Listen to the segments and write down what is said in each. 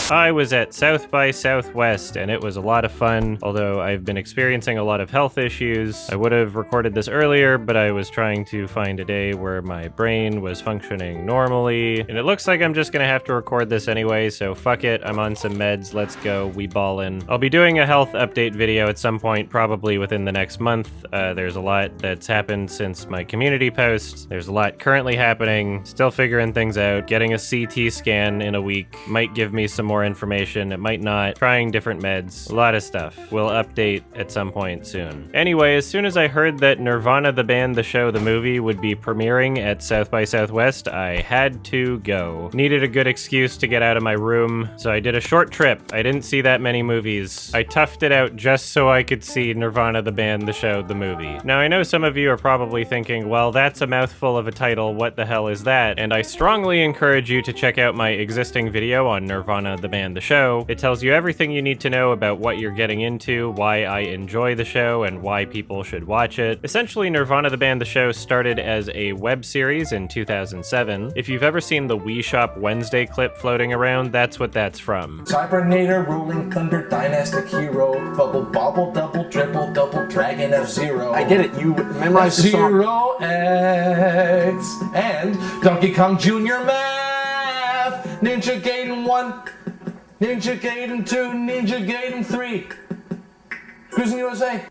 I was at South by Southwest, and it was a lot of fun, although I've been experiencing a lot of health issues. I would have recorded this earlier, but I was trying to find a day where my brain was functioning normally, and it looks like I'm just gonna have to record this anyway, so fuck it, I'm on some meds, let's go, we ballin'. I'll be doing a health update video at some point, probably within the next month. There's a lot that's happened since my community post. There's a lot currently happening, still figuring things out. Getting a CT scan in a week might give me some more information, it might not. Trying different meds, a lot of stuff. We'll update at some point soon. Anyway, as soon as I heard that Nirvana the band, the show, the movie would be premiering at South by Southwest, I had to go. Needed a good excuse to get out of my room, so I did a short trip. I didn't see that many movies. I toughed it out just so I could see Nirvana the band, the show, the movie. Now I know some of you are probably thinking, well, that's a mouthful of a title, what the hell is that? And I strongly encourage you to check out my existing video on Nirvana the band, the show. It tells you everything you need to know about what you're getting into, why I enjoy the show, and why people should watch it. Essentially, Nirvana the band, the show started as a web series in 2007. If you've ever seen the Wii Shop Wednesday clip floating around, that's what that's from. Cybernator, ruling thunder, dynastic hero, bubble, bobble, double, triple, double, dragon, F-Zero. I get it, you memorized the song. Zero X and Donkey Kong Jr. Math, Ninja Gaiden 1, Ninja Gaiden 2, Ninja Gaiden 3, Cruising USA.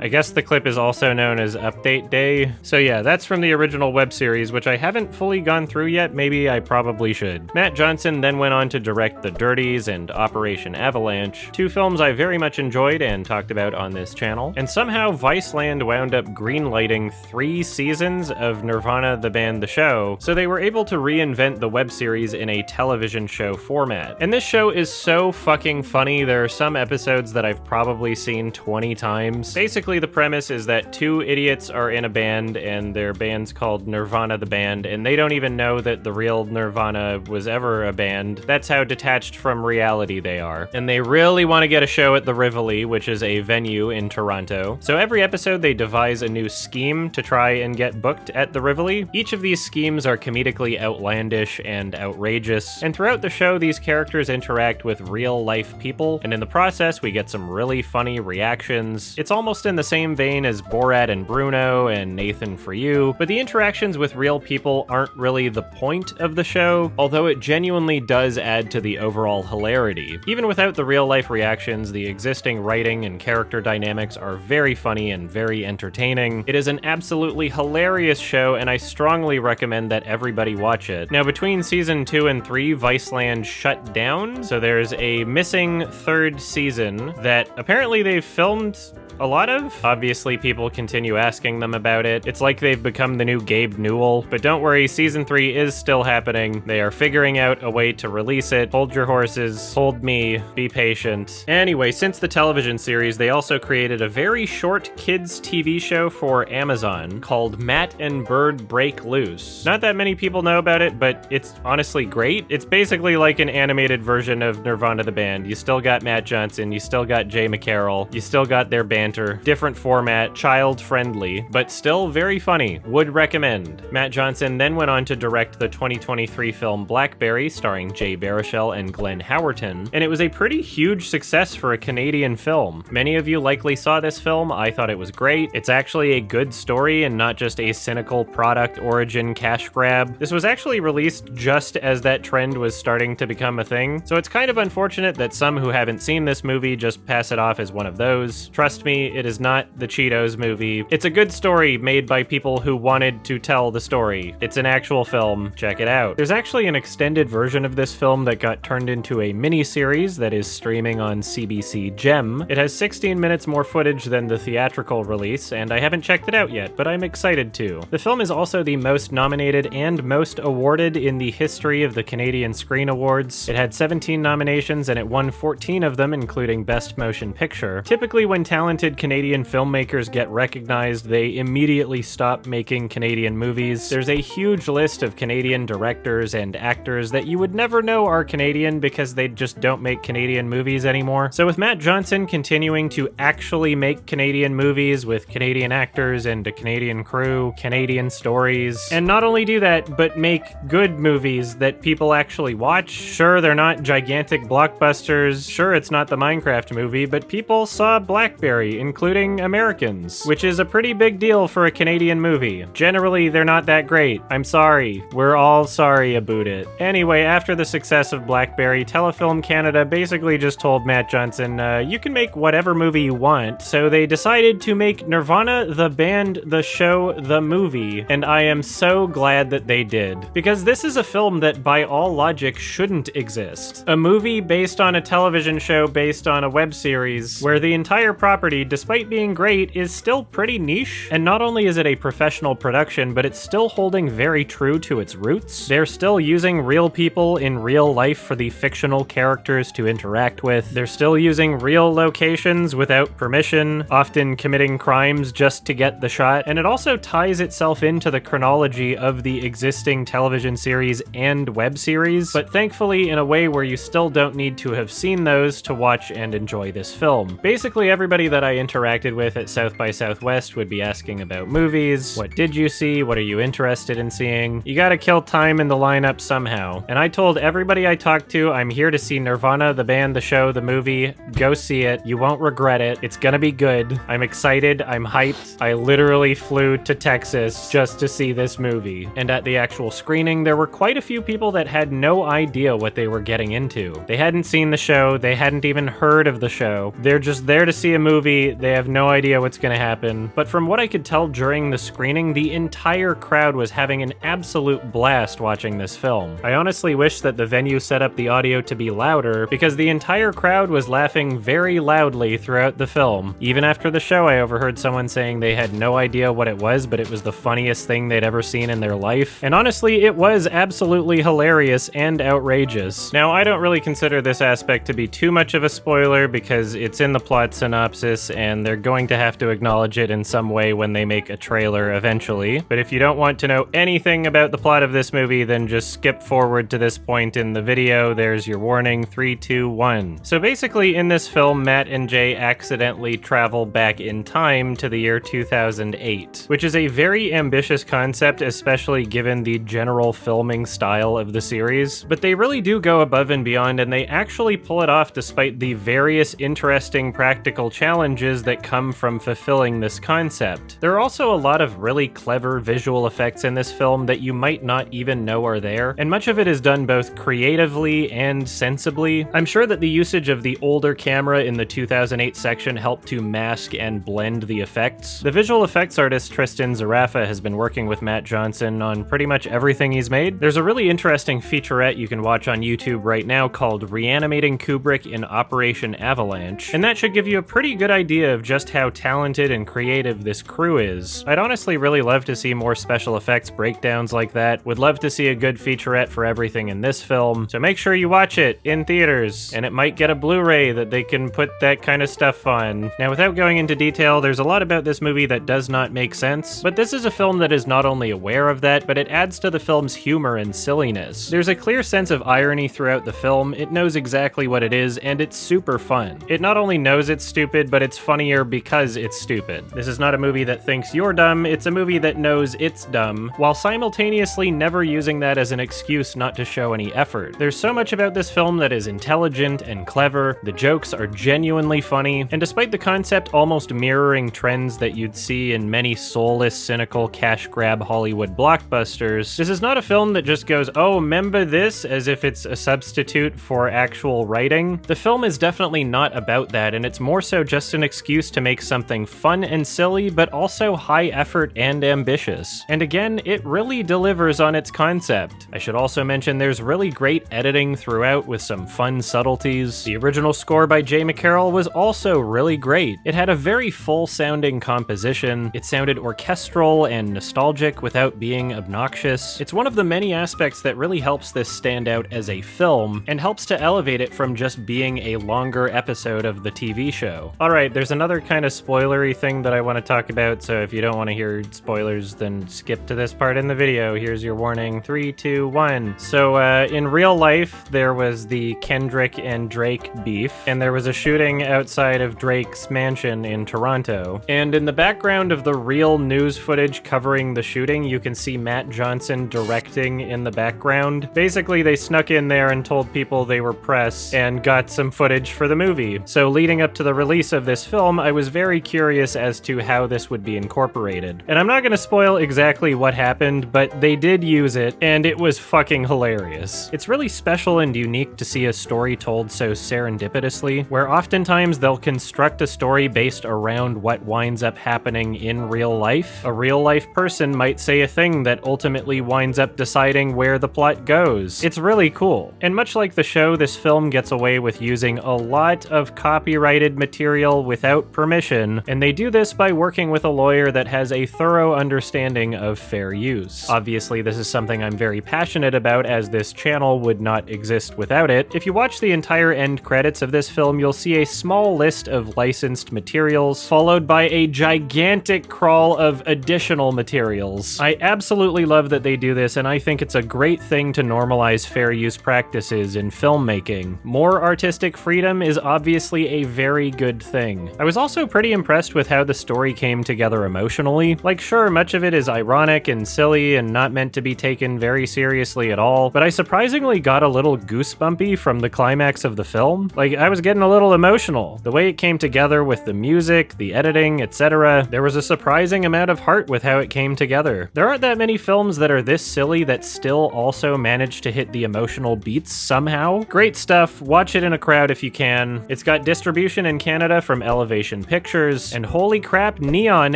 I guess the clip is also known as Update Day. So yeah, that's from the original web series, which I haven't fully gone through yet. Maybe I probably should. Matt Johnson then went on to direct The Dirties and Operation Avalanche, two films I very much enjoyed and talked about on this channel. And somehow Viceland wound up greenlighting 3 seasons of Nirvana the band, the show, so they were able to reinvent the web series in a television show format. And this show is so fucking funny. There are some episodes that I've probably seen 20 times. Basically, the premise is that 2 idiots are in a band, and their band's called Nirvana the band, and they don't even know that the real Nirvana was ever a band. That's how detached from reality they are. And they really want to get a show at the Rivoli, which is a venue in Toronto. So every episode they devise a new scheme to try and get booked at the Rivoli. Each of these schemes are comedically outlandish and outrageous, and throughout the show these characters interact with real-life people, and in the process we get some really funny reactions. It's almost in the same vein as Borat and Bruno and Nathan For You, but the interactions with real people aren't really the point of the show, although it genuinely does add to the overall hilarity. Even without the real-life reactions, the existing writing and character dynamics are very funny and very entertaining. It is an absolutely hilarious show, and I strongly recommend that everybody watch it. Now, between season 2 and 3, Viceland shut down, so there's a missing 3rd season that apparently they've filmed a lot of. Obviously, people continue asking them about it. It's like they've become the new Gabe Newell, but don't worry, season 3 is still happening. They are figuring out a way to release it. Hold your horses, hold me, be patient. Anyway, since the television series, they also created a very short kids TV show for Amazon called Matt and Bird Break Loose. Not that many people know about it, but it's honestly great. It's basically like an animated version of Nirvana the band. You still got Matt Johnson, you still got Jay McCarroll, you still got their band. Different format, child-friendly, but still very funny. Would recommend. Matt Johnson then went on to direct the 2023 film Blackberry, starring Jay Baruchel and Glenn Howerton, and it was a pretty huge success for a Canadian film. Many of you likely saw this film. I thought it was great. It's actually a good story and not just a cynical product origin cash grab. This was actually released just as that trend was starting to become a thing, so it's kind of unfortunate that some who haven't seen this movie just pass it off as one of those. Trust me, it is not the Cheetos movie. It's a good story made by people who wanted to tell the story. It's an actual film. Check it out. There's actually an extended version of this film that got turned into a mini-series that is streaming on CBC Gem. It has 16 minutes more footage than the theatrical release, and I haven't checked it out yet, but I'm excited to. The film is also the most nominated and most awarded in the history of the Canadian Screen Awards. It had 17 nominations and it won 14 of them, including Best Motion Picture. Typically, when talented Canadian Canadian filmmakers get recognized, they immediately stop making Canadian movies. There's a huge list of Canadian directors and actors that you would never know are Canadian because they just don't make Canadian movies anymore. So with Matt Johnson continuing to actually make Canadian movies with Canadian actors and a Canadian crew, Canadian stories, and not only do that, but make good movies that people actually watch. Sure, they're not gigantic blockbusters. Sure, it's not the Minecraft movie, but people saw Blackberry, including Americans, which is a pretty big deal for a Canadian movie. Generally, they're not that great. I'm sorry. We're all sorry about it. Anyway, after the success of Blackberry, Telefilm Canada basically just told Matt Johnson, you can make whatever movie you want. So they decided to make Nirvana, the band, the show, the movie, and I am so glad that they did. Because this is a film that by all logic shouldn't exist. A movie based on a television show based on a web series where the entire property, despite being great, is still pretty niche. And not only is it a professional production, but it's still holding very true to its roots. They're still using real people in real life for the fictional characters to interact with. They're still using real locations without permission, often committing crimes just to get the shot. And it also ties itself into the chronology of the existing television series and web series, but thankfully in a way where you still don't need to have seen those to watch and enjoy this film. Basically, everybody that I interacted with at South by Southwest would be asking about movies. What did you see? What are you interested in seeing? You gotta kill time in the lineup somehow. And I told everybody I talked to, I'm here to see Nirvana, the band, the show, the movie. Go see it. You won't regret it. It's gonna be good. I'm excited. I'm hyped. I literally flew to Texas just to see this movie. And at the actual screening, there were quite a few people that had no idea what they were getting into. They hadn't seen the show. They hadn't even heard of the show. They're just there to see a movie. They have no idea what's gonna happen. But from what I could tell during the screening, the entire crowd was having an absolute blast watching this film. I honestly wish that the venue set up the audio to be louder because the entire crowd was laughing very loudly throughout the film. Even after the show, I overheard someone saying they had no idea what it was, but it was the funniest thing they'd ever seen in their life. And honestly, it was absolutely hilarious and outrageous. Now, I don't really consider this aspect to be too much of a spoiler because it's in the plot synopsis and they're going to have to acknowledge it in some way when they make a trailer eventually. But if you don't want to know anything about the plot of this movie, then just skip forward to this point in the video. There's your warning. 3, 2, 1. So basically, in this film, Matt and Jay accidentally travel back in time to the year 2008, which is a very ambitious concept, especially given the general filming style of the series. But they really do go above and beyond, and they actually pull it off despite the various interesting practical challenges that come from fulfilling this concept. There are also a lot of really clever visual effects in this film that you might not even know are there, and much of it is done both creatively and sensibly. I'm sure that the usage of the older camera in the 2008 section helped to mask and blend the effects. The visual effects artist Tristan Zarafa has been working with Matt Johnson on pretty much everything he's made. There's a really interesting featurette you can watch on YouTube right now called Reanimating Kubrick in Operation Avalanche, and that should give you a pretty good idea of just how talented and creative this crew is. I'd honestly really love to see more special effects breakdowns like that. Would love to see a good featurette for everything in this film, so make sure you watch it in theaters, and it might get a Blu-ray that they can put that kind of stuff on. Now, without going into detail, there's a lot about this movie that does not make sense, but this is a film that is not only aware of that, but it adds to the film's humor and silliness. There's a clear sense of irony throughout the film. It knows exactly what it is, and it's super fun. It not only knows it's stupid, but it's funnier because it's stupid. This is not a movie that thinks you're dumb, it's a movie that knows it's dumb, while simultaneously never using that as an excuse not to show any effort. There's so much about this film that is intelligent and clever, the jokes are genuinely funny, and despite the concept almost mirroring trends that you'd see in many soulless, cynical, cash grab Hollywood blockbusters, this is not a film that just goes, oh, remember this, as if it's a substitute for actual writing. The film is definitely not about that, and it's more so just an excuse to make something fun and silly, but also high effort and ambitious. And again, it really delivers on its concept. I should also mention there's really great editing throughout with some fun subtleties. The original score by Jay McCarroll was also really great. It had a very full-sounding composition. It sounded orchestral and nostalgic without being obnoxious. It's one of the many aspects that really helps this stand out as a film, and helps to elevate it from just being a longer episode of the TV show. Alright, there's another kind of spoilery thing that I want to talk about, so if you don't want to hear spoilers, then skip to this part in the video. Here's your warning. 3, 2, 1. So, in real life, there was the Kendrick and Drake beef, and there was a shooting outside of Drake's mansion in Toronto. And in the background of the real news footage covering the shooting, you can see Matt Johnson directing in the background. Basically, they snuck in there and told people they were press and got some footage for the movie. So leading up to the release of this film, I was very curious as to how this would be incorporated. And I'm not going to spoil exactly what happened, but they did use it, and it was fucking hilarious. It's really special and unique to see a story told so serendipitously, where oftentimes they'll construct a story based around what winds up happening in real life. A real life person might say a thing that ultimately winds up deciding where the plot goes. It's really cool. And much like the show, this film gets away with using a lot of copyrighted material without permission, and they do this by working with a lawyer that has a thorough understanding of fair use. Obviously, this is something I'm very passionate about, as this channel would not exist without it. If you watch the entire end credits of this film, you'll see a small list of licensed materials, followed by a gigantic crawl of additional materials. I absolutely love that they do this, and I think it's a great thing to normalize fair use practices in filmmaking. More artistic freedom is obviously a very good thing. I was also pretty impressed with how the story came together emotionally. Like, sure, much of it is ironic and silly and not meant to be taken very seriously at all, but I surprisingly got a little goosebumpy from the climax of the film. Like, I was getting a little emotional. The way it came together with the music, the editing, etc., there was a surprising amount of heart with how it came together. There aren't that many films that are this silly that still also manage to hit the emotional beats somehow. Great stuff. Watch it in a crowd if you can. It's got distribution in Canada from Elevation Pictures, and holy crap, Neon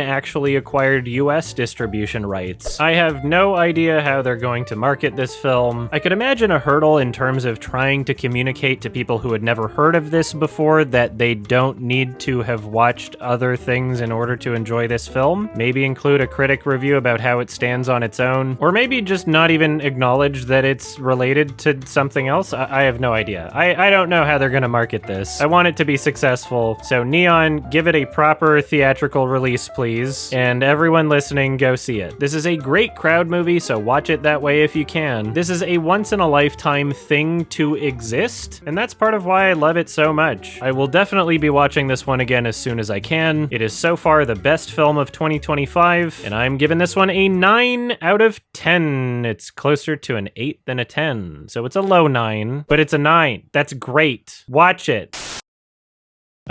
actually acquired US distribution rights. I have no idea how they're going to market this film. I could imagine a hurdle in terms of trying to communicate to people who had never heard of this before that they don't need to have watched other things in order to enjoy this film. Maybe include a critic review about how it stands on its own, or maybe just not even acknowledge that it's related to something else. I have no idea. I don't know how they're gonna market this. I want it to be successful, so Neon, give it a proper theatrical release, please, and everyone listening, go see it. This is a great crowd movie, so watch it that way if you can. This is a once-in-a-lifetime thing to exist, and that's part of why I love it so much. I will definitely be watching this one again as soon as I can. It is so far the best film of 2025, and I'm giving this one a 9 out of 10. It's closer to an 8 than a 10, so it's a low 9, but it's a 9. That's great. Watch it.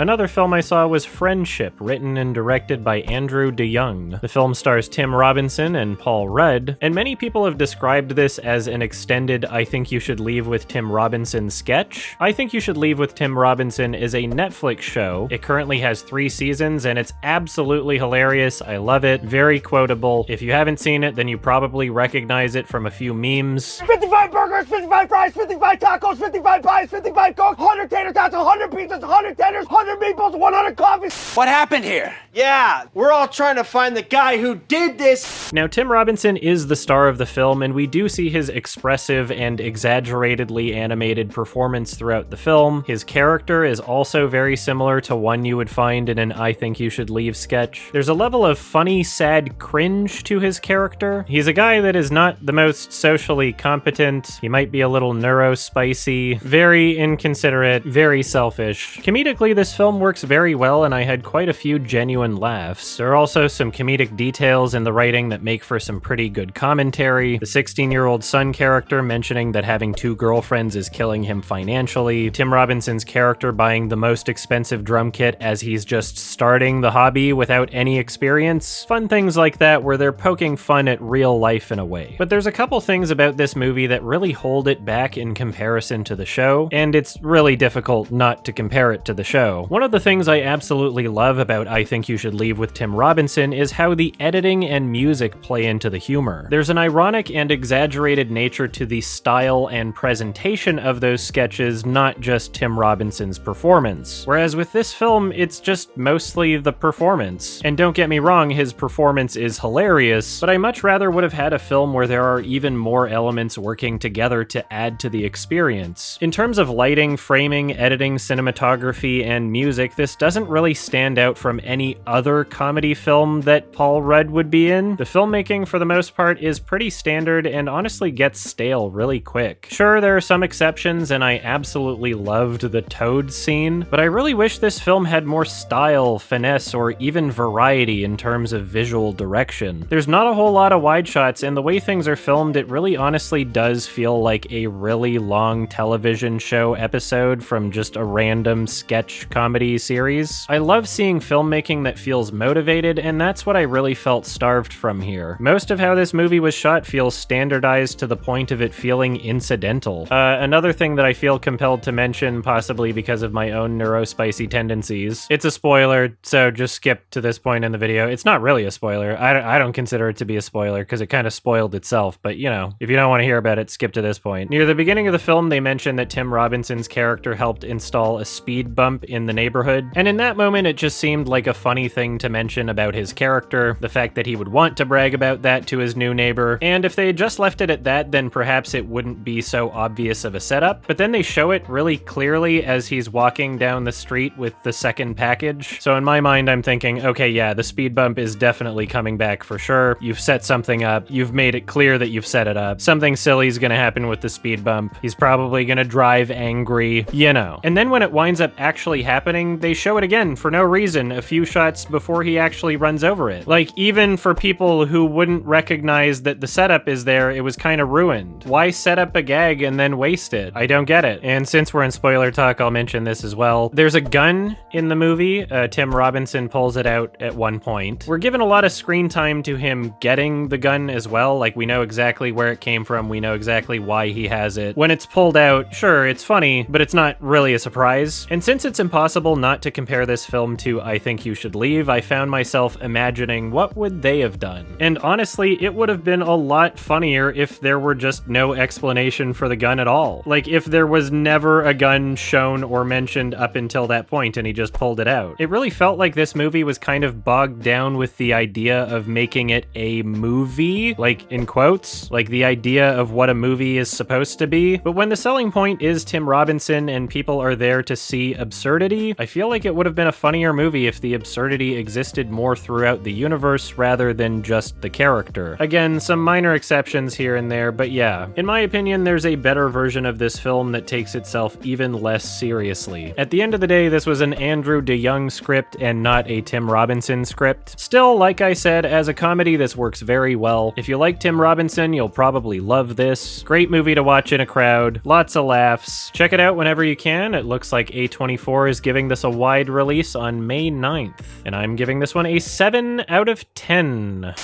Another film I saw was Friendship, written and directed by Andrew DeYoung. The film stars Tim Robinson and Paul Rudd, and many people have described this as an extended I Think You Should Leave with Tim Robinson sketch. I Think You Should Leave with Tim Robinson is a Netflix show. It currently has 3 seasons, and it's absolutely hilarious. I love it. Very quotable. If you haven't seen it, then you probably recognize it from a few memes. 55 burgers, 55 fries, 55 tacos, 55 pies, 55 cokes, 100 tater tots, 100 pizzas, 100 tenders, 100 meatballs, 100 coffees. What happened here? Yeah, we're all trying to find the guy who did this. Now, Tim Robinson is the star of the film, and we do see his expressive and exaggeratedly animated performance throughout the film. His character is also very similar to one you would find in an I Think You Should Leave sketch. There's a level of funny, sad cringe to his character. He's a guy that is not the most socially competent. He might be a little neurospicy, very inconsiderate, very selfish. Comedically, this film works very well, and I had quite a few genuine laughs. There are also some comedic details in the writing that make for some pretty good commentary. The 16-year-old son character mentioning that having 2 girlfriends is killing him financially. Tim Robinson's character buying the most expensive drum kit as he's just starting the hobby without any experience. Fun things like that where they're poking fun at real life in a way. But there's a couple things about this movie that really hold it back in comparison to the show, and it's really difficult not to compare it to the show. One of the things I absolutely love about I Think You Should Leave with Tim Robinson is how the editing and music play into the humor. There's an ironic and exaggerated nature to the style and presentation of those sketches, not just Tim Robinson's performance. Whereas with this film, it's just mostly the performance. And don't get me wrong, his performance is hilarious, but I much rather would have had a film where there are even more elements working together to add to the experience. In terms of lighting, framing, editing, cinematography, and music, this doesn't really stand out from any other comedy film that Paul Rudd would be in. The filmmaking, for the most part, is pretty standard and honestly gets stale really quick. Sure, there are some exceptions, and I absolutely loved the Toad scene, but I really wish this film had more style, finesse, or even variety in terms of visual direction. There's not a whole lot of wide shots, and the way things are filmed, it really honestly does feel like a really long television show episode from just a random sketch comedy series. I love seeing filmmaking that feels motivated, and that's what I really felt starved from here. Most of how this movie was shot feels standardized to the point of it feeling incidental. Another thing that I feel compelled to mention, possibly because of my own neurospicy tendencies, it's a spoiler, so just skip to this point in the video. It's not really a spoiler. I don't consider it to be a spoiler because it kind of spoiled itself, but you know, if you don't want to hear about it, skip to this point. Near the beginning of the film, they mention that Tim Robinson's character helped install a speed bump in the neighborhood, and in that moment it just seemed like a funny thing to mention about his character, the fact that he would want to brag about that to his new neighbor, and if they had just left it at that, then perhaps it wouldn't be so obvious of a setup, but then they show it really clearly as he's walking down the street with the second package. So in my mind, I'm thinking, okay, yeah, the speed bump is definitely coming back for sure. You've set something up. You've made it clear that you've set it up. Something silly is going to happen with the speed bump. He's probably going to drive angry, you know. And then when it winds up actually happening, they show it again for no reason a few shots before he actually runs over it. Like, even for people who wouldn't recognize that the setup is there, it was kind of ruined. Why set up a gag and then waste it? I don't get it. And since we're in spoiler talk, I'll mention this as well. There's a gun in the movie. Tim Robinson pulls it out at one point. We're given a lot of screen time to him getting the gun as well. Like, we know exactly where it came from. We know exactly why he has it. When it's pulled out, sure, it's funny, but it's not really a surprise. And since it's impossible not to compare this film to I Think You Should Leave, I found myself imagining what would they have done. And honestly, it would have been a lot funnier if there were just no explanation for the gun at all. Like, if there was never a gun shown or mentioned up until that point and he just pulled it out. It really felt like this movie was kind of bogged down with the idea of making it a movie, like in quotes, like the idea of what a movie is supposed to be. But when the selling point is Tim Robinson and people are there to see absurdity, I feel like it would have been a funnier movie if the absurdity existed more throughout the universe rather than just the character. Again, some minor exceptions here and there, but yeah, in my opinion, there's a better version of this film that takes itself even less seriously. At the end of the day, this was an Andrew DeYoung script and not a Tim Robinson script. Still, like I said, as a comedy, this works very well. If you like Tim Robinson, you'll probably love this. Great movie to watch in a crowd. Lots of laughs. Check it out whenever you can. It looks like A24 is giving this a wide release on May 9th, and I'm giving this one a 7 out of 10.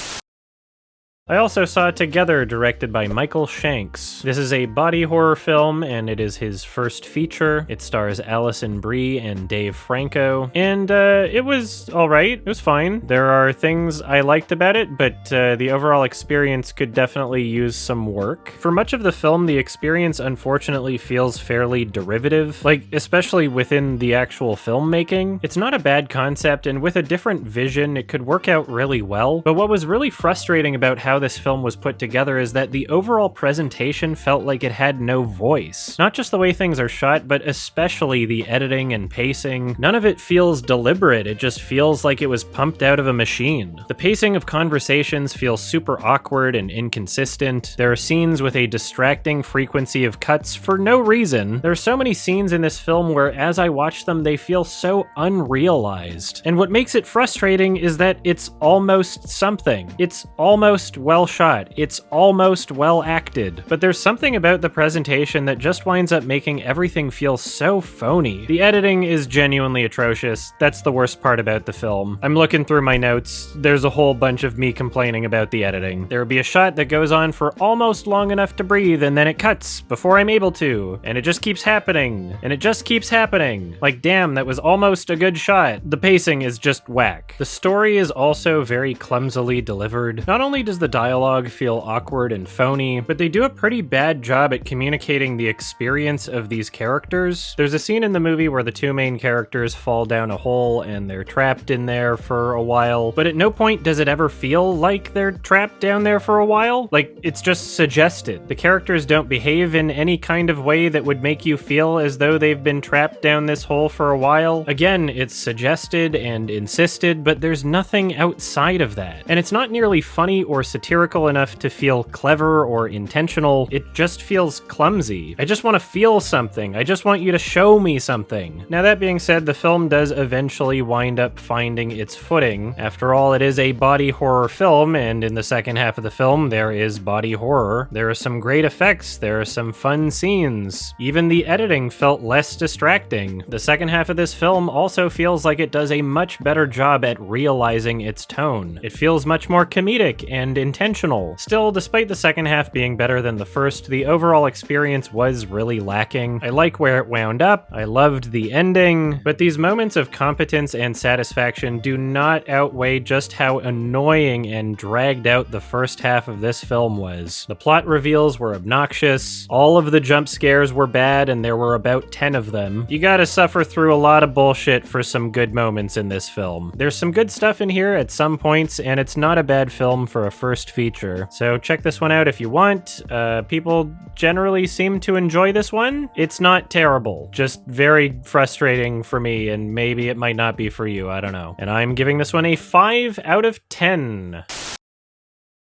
I also saw Together, directed by Michael Shanks. This is a body horror film, and it is his first feature. It stars Alison Brie and Dave Franco, and it was alright. It was fine. There are things I liked about it, but the overall experience could definitely use some work. For much of the film, the experience unfortunately feels fairly derivative, like especially within the actual filmmaking. It's not a bad concept, and with a different vision, it could work out really well. But what was really frustrating about how this film was put together is that the overall presentation felt like it had no voice. Not just the way things are shot, but especially the editing and pacing. None of it feels deliberate, it just feels like it was pumped out of a machine. The pacing of conversations feels super awkward and inconsistent. There are scenes with a distracting frequency of cuts for no reason. There are so many scenes in this film where as I watch them, they feel so unrealized. And what makes it frustrating is that it's almost something. It's almost well shot. It's almost well acted. But there's something about the presentation that just winds up making everything feel so phony. The editing is genuinely atrocious. That's the worst part about the film. I'm looking through my notes. There's a whole bunch of me complaining about the editing. There would be a shot that goes on for almost long enough to breathe, and then it cuts before I'm able to. And it just keeps happening. And it just keeps happening. Like, damn, that was almost a good shot. The pacing is just whack. The story is also very clumsily delivered. Not only does the dialogue feel awkward and phony, but they do a pretty bad job at communicating the experience of these characters. There's a scene in the movie where the two main characters fall down a hole and they're trapped in there for a while, but at no point does it ever feel like they're trapped down there for a while. Like, it's just suggested. The characters don't behave in any kind of way that would make you feel as though they've been trapped down this hole for a while. Again, it's suggested and insisted, but there's nothing outside of that. And it's not nearly funny or satirical enough to feel clever or intentional. It just feels clumsy. I just want to feel something. I just want you to show me something. Now, that being said, the film does eventually wind up finding its footing. After all, it is a body horror film, and in the second half of the film, there is body horror. There are some great effects. There are some fun scenes. Even the editing felt less distracting. The second half of this film also feels like it does a much better job at realizing its tone. It feels much more comedic and intentional. Still, despite the second half being better than the first, the overall experience was really lacking. I like where it wound up. I loved the ending, but these moments of competence and satisfaction do not outweigh just how annoying and dragged out the first half of this film was. The plot reveals were obnoxious. All of the jump scares were bad, and there were about 10 of them. You gotta suffer through a lot of bullshit for some good moments in this film. There's some good stuff in here at some points, and it's not a bad film for a first feature. So check this one out if you want. People generally seem to enjoy this one. It's not terrible, just very frustrating for me, and maybe it might not be for you, I don't know. And I'm giving this one a 5 out of 10.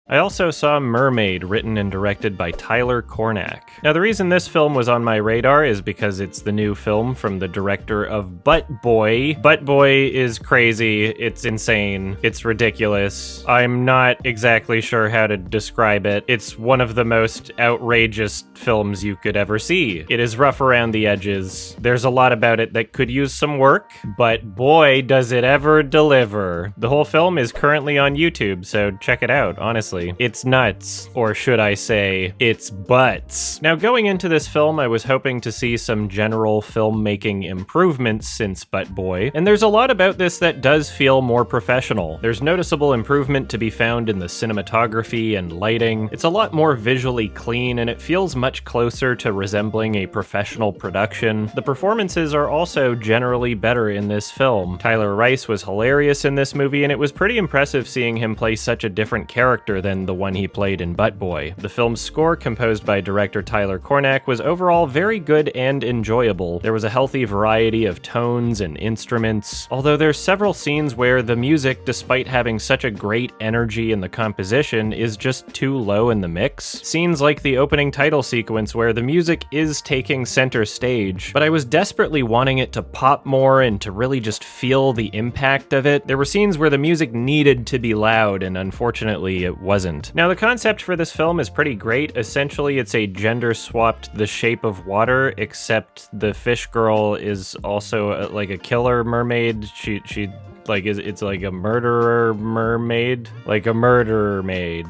I also saw Mermaid, written and directed by Tyler Cornack. Now, the reason this film was on my radar is because it's the new film from the director of Butt Boy. Butt Boy is crazy, it's insane, it's ridiculous. I'm not exactly sure how to describe it. It's one of the most outrageous films you could ever see. It is rough around the edges. There's a lot about it that could use some work, but boy, does it ever deliver. The whole film is currently on YouTube, so check it out, honestly. It's nuts, or should I say, it's butts. Now, going into this film, I was hoping to see some general filmmaking improvements since Butt Boy, and there's a lot about this that does feel more professional. There's noticeable improvement to be found in the cinematography and lighting. It's a lot more visually clean, and it feels much closer to resembling a professional production. The performances are also generally better in this film. Tyler Rice was hilarious in this movie, and it was pretty impressive seeing him play such a different character than the one he played in Butt Boy. The film's score, composed by director Tyler Cornack, was overall very good and enjoyable. There was a healthy variety of tones and instruments, although there's several scenes where the music, despite having such a great energy in the composition, is just too low in the mix. Scenes like the opening title sequence where the music is taking center stage, but I was desperately wanting it to pop more and to really just feel the impact of it. There were scenes where the music needed to be loud, and unfortunately it wasn't. Now, the concept for this film is pretty great. Essentially, it's a gender-swapped The Shape of Water, except the fish girl is also like a killer mermaid. She like it's like a murderer mermaid, like a murderer maid.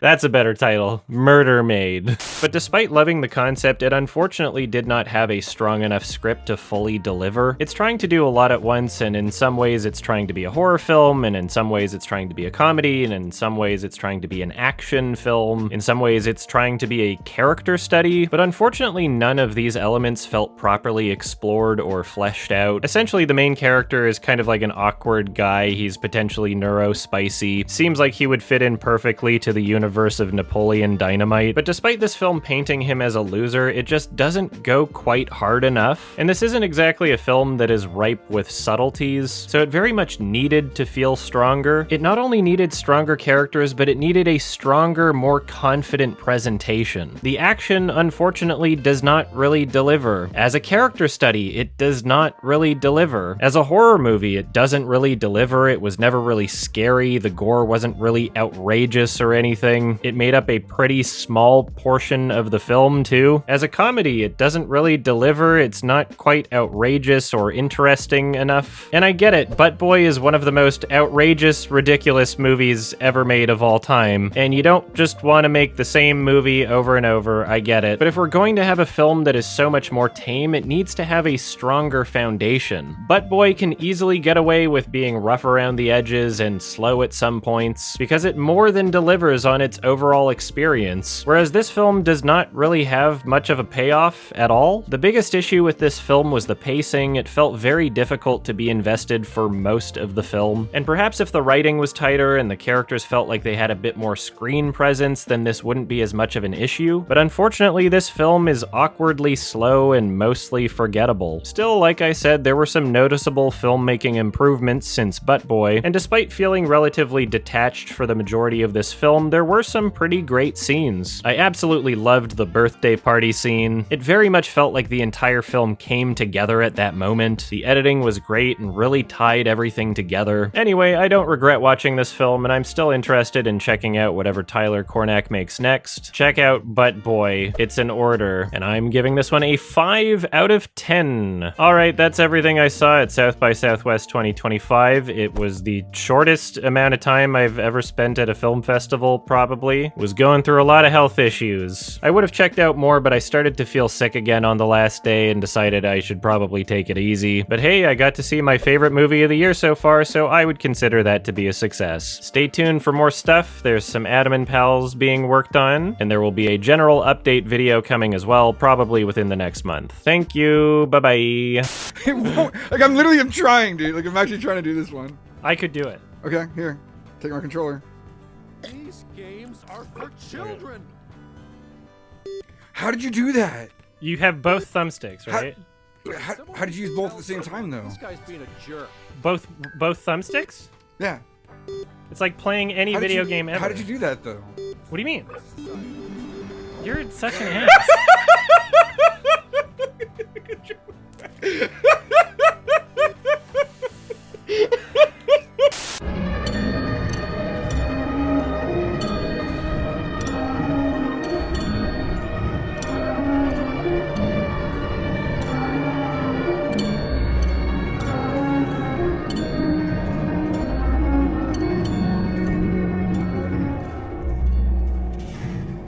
That's a better title. Murder Maid. But despite loving the concept, it unfortunately did not have a strong enough script to fully deliver. It's trying to do a lot at once, and in some ways it's trying to be a horror film, and in some ways it's trying to be a comedy, and in some ways it's trying to be an action film. In some ways it's trying to be a character study, but unfortunately none of these elements felt properly explored or fleshed out. Essentially, the main character is kind of like an awkward guy. He's potentially neuro-spicy. Seems like he would fit in perfectly to the universe of Napoleon Dynamite, but despite this film painting him as a loser, it just doesn't go quite hard enough. And this isn't exactly a film that is ripe with subtleties, so it very much needed to feel stronger. It not only needed stronger characters, but it needed a stronger, more confident presentation. The action, unfortunately, does not really deliver. As a character study, it does not really deliver. As a horror movie, it doesn't really deliver. It was never really scary. The gore wasn't really outrageous or anything. considering it made up a pretty small portion of the film, too. As a comedy, it doesn't really deliver, it's not quite outrageous or interesting enough. And I get it, Butt Boy is one of the most outrageous, ridiculous movies ever made of all time, and you don't just want to make the same movie over and over, I get it. But if we're going to have a film that is so much more tame, it needs to have a stronger foundation. Butt Boy can easily get away with being rough around the edges and slow at some points, because it more than delivers on its overall experience, whereas this film does not really have much of a payoff at all. The biggest issue with this film was the pacing. It felt very difficult to be invested for most of the film, and perhaps if the writing was tighter and the characters felt like they had a bit more screen presence, then this wouldn't be as much of an issue. But unfortunately, this film is awkwardly slow and mostly forgettable. Still, like I said, there were some noticeable filmmaking improvements since Butt Boy, and despite feeling relatively detached for the majority of this film, there were some pretty great scenes. I absolutely loved the birthday party scene. It very much felt like the entire film came together at that moment. The editing was great and really tied everything together. Anyway, I don't regret watching this film, and I'm still interested in checking out whatever Tyler Cornack makes next. Check out Butt Boy. It's an order, and I'm giving this one a 5 out of 10. Alright, that's everything I saw at South by Southwest 2025. It was the shortest amount of time I've ever spent at a film festival, probably. Was going through a lot of health issues. I would have checked out more, but I started to feel sick again on the last day and decided I should probably take it easy. But hey, I got to see my favorite movie of the year so far, so I would consider that to be a success. Stay tuned for more stuff. There's some Adam and Pals being worked on, and there will be a general update video coming as well, probably within the next month. Thank you, bye-bye. It won't. Like, I'm trying, dude. Like, I'm actually trying to do this one. I could do it. Okay, here. Take my controller. These games are for children. How did you do that? You have both thumbsticks, right? How did you use both at the same time, though? This guy's being a jerk. Both thumbsticks? Yeah. It's like playing any video game ever. How did you do that, though? What do you mean? You're such an ass.